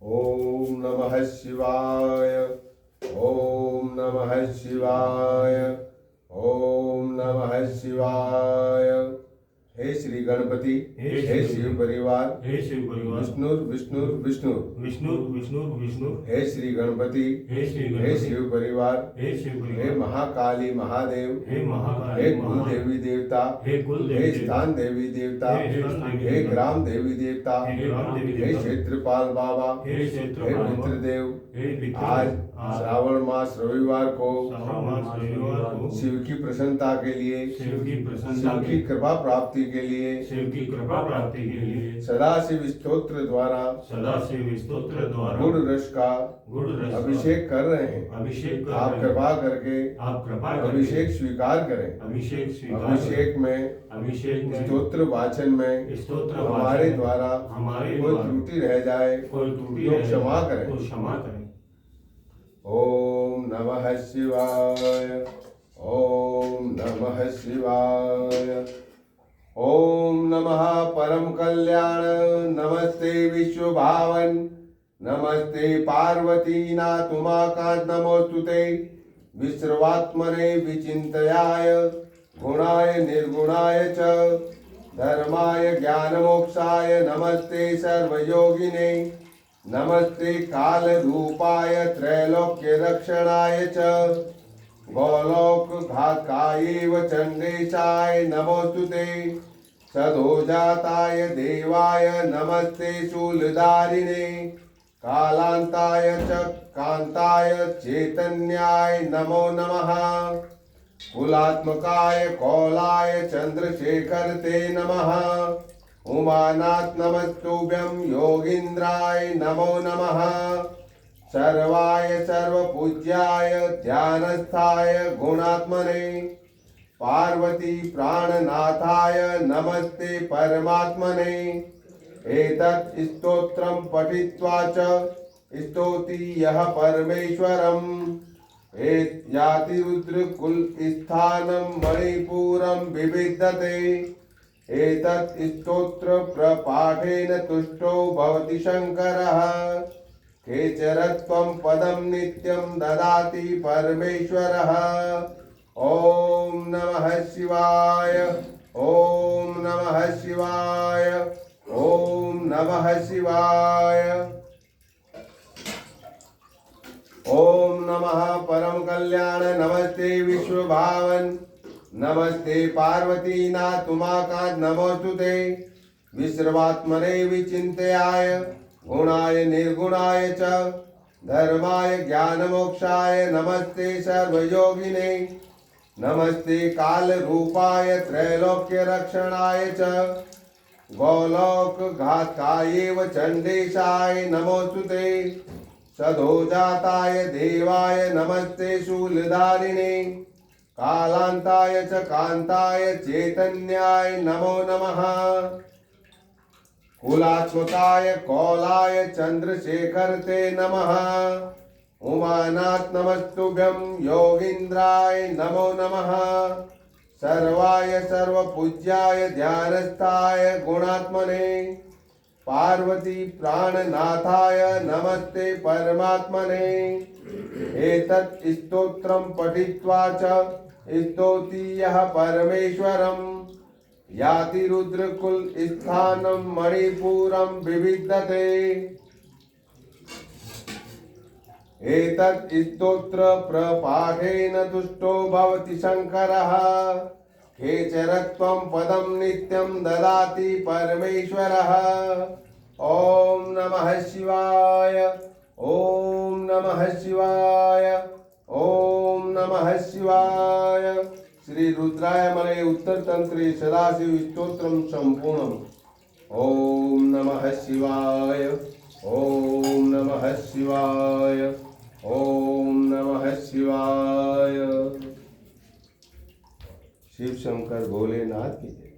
ओम नमः शिवाय। ओम नमः शिवाय। ओम नमः शिवाय। हे श्री गणपति, हे शिव परिवार, हे शिव परिवार, विष्णु विष्णु विष्णु विष्णु विष्णु विष्णु, हे श्री गणपति, हे श्री हे गणपति, शिव परिवार, हे शिव हे परिवार, महाकाली महादेव, हे हे महाकाली कुल महादेव, देवी देवता, हे कुल हे देवी स्थान देवी देवता, हे स्थान देवी हे देवता, ग्राम देवी देवता, हे ग्राम देवी हे देवता, क्षेत्रपाल बाबा, हे हे क्षेत्रपाल बाबा, पितृदेव, हे पितृदेव, आज श्रावण मास रविवार को श्रावण मास रविवार को शिव की प्रसन्नता के लिए, शिव की प्रसन्नता शिव की कृपा प्राप्ति के लिए, शिव की कृपा प्राप्ति के लिए सदाशिव स्तोत्र द्वारा सदाशिव स्तोत्र द्वारा गुड़ रस का गुड़ रस का अभिषेक कर रहे हैं। अभिषेक कर आप रहे हैं। कृपा करके आप कृपा करके अभिषेक स्वीकार करें। अभिषेक स्वीकार अभिषेक में, अभिषेक में स्तोत्र वाचन में स्तोत्र हमारे वाचन द्वारा हमारे कोई द्वारा त्रुटि रह जाए कोई त्रुटि तो रह क्षमा जाए करें। तो क्षमा करें। ओम नमः शिवाय। ओम नमः शिवाय। ओम नमः परम कल्याण। नमस्ते विश्व भावन। नमस्ते पार्वती नाथ उमाकांत नमोस्तुते। विश्वात्मने विचिंतयाय गुणाय निर्गुणाय च धर्माय ज्ञानमोक्षाय नमस्ते सर्वयोगिने। नमस्ते काल रूपाय त्रैलोक्य रक्षणाय च गोलोक घातकाय चंडेशाय नमोस्तुते। सदोजाताय देवाय नमस्ते शूलधारिणे। कालांताय च कांताय चैतन्याय नमो नमः। कुलात्मकाय कौलाय चंद्रशेखर ते नमः। उमानाथ नमस्तुभ्यं योगींद्राय नमो नमः। सर्वाय सर्वपूज्याय ध्यानस्थाय गुणात्मने। पार्वती प्राणनाथाय नमस्ते परमात्मने। एतत् स्तोत्रं पठित्वा च स्तौति यः परमेश्वरम् याति रुद्रकुल स्थानं मणिपुरं विविद्धते। एतत् स्तोत्र प्रपाठेन तुष्टो भवति शंकरः। केचरत्वं पदं नित्यं ददाति परमेश्वरः। ओम नमः शिवाय। ओम नमः शिवाय। ओम नमः शिवाय। ओम नमः परम कल्याण। नमस्ते विश्व भावन। नमस्ते पार्वती नाथ उमाकांत नमोस्तुते। विश्वात्मने विचिंतयाय गुणाय निर्गुणाय च धर्माय ज्ञानमोक्षाय नमस्ते सर्वयोगिने। नमस्ते काल रूपाय त्रैलोक्य रक्षणाय च गोलोक घातकाय चंडेशाय नमोस्तुते। सदोजाताय देवाय नमस्ते शूलधारिणे। कालांताय च कांताय चैतन्याय नमो नमः। कुलात्मकाय कौलाय चंद्रशेखर ते नमः। उमानाथ नमस्तुभ्यं योगींद्राय नमो नमः। सर्वाय सर्वपूज्याय ध्यानस्थाय गुणात्मने। पार्वती प्राणनाथाय नमस्ते परमात्मने। एतत् स्तोत्रं पठित्वा च स्तौति यः परमेश्वरम् याति रुद्रकुल स्थानं मणिपुरं विविद्धते। एतत् स्तोत्र प्रपाठेन तुष्टो भवति शंकरः। केचरत्वं पदं नित्यं ददाति परमेश्वरः। ओम नमः शिवाय। ओम नमः शिवाय। ओम नमः शिवाय। श्री रुद्राय मलय उत्तर तंत्रे सदाशिव स्तोत्रम संपूर्णम। ओम नमः शिवाय। ओम नमः शिवाय। ओम नमः शिवाय। शिव शंकर भोलेनाथ की जय।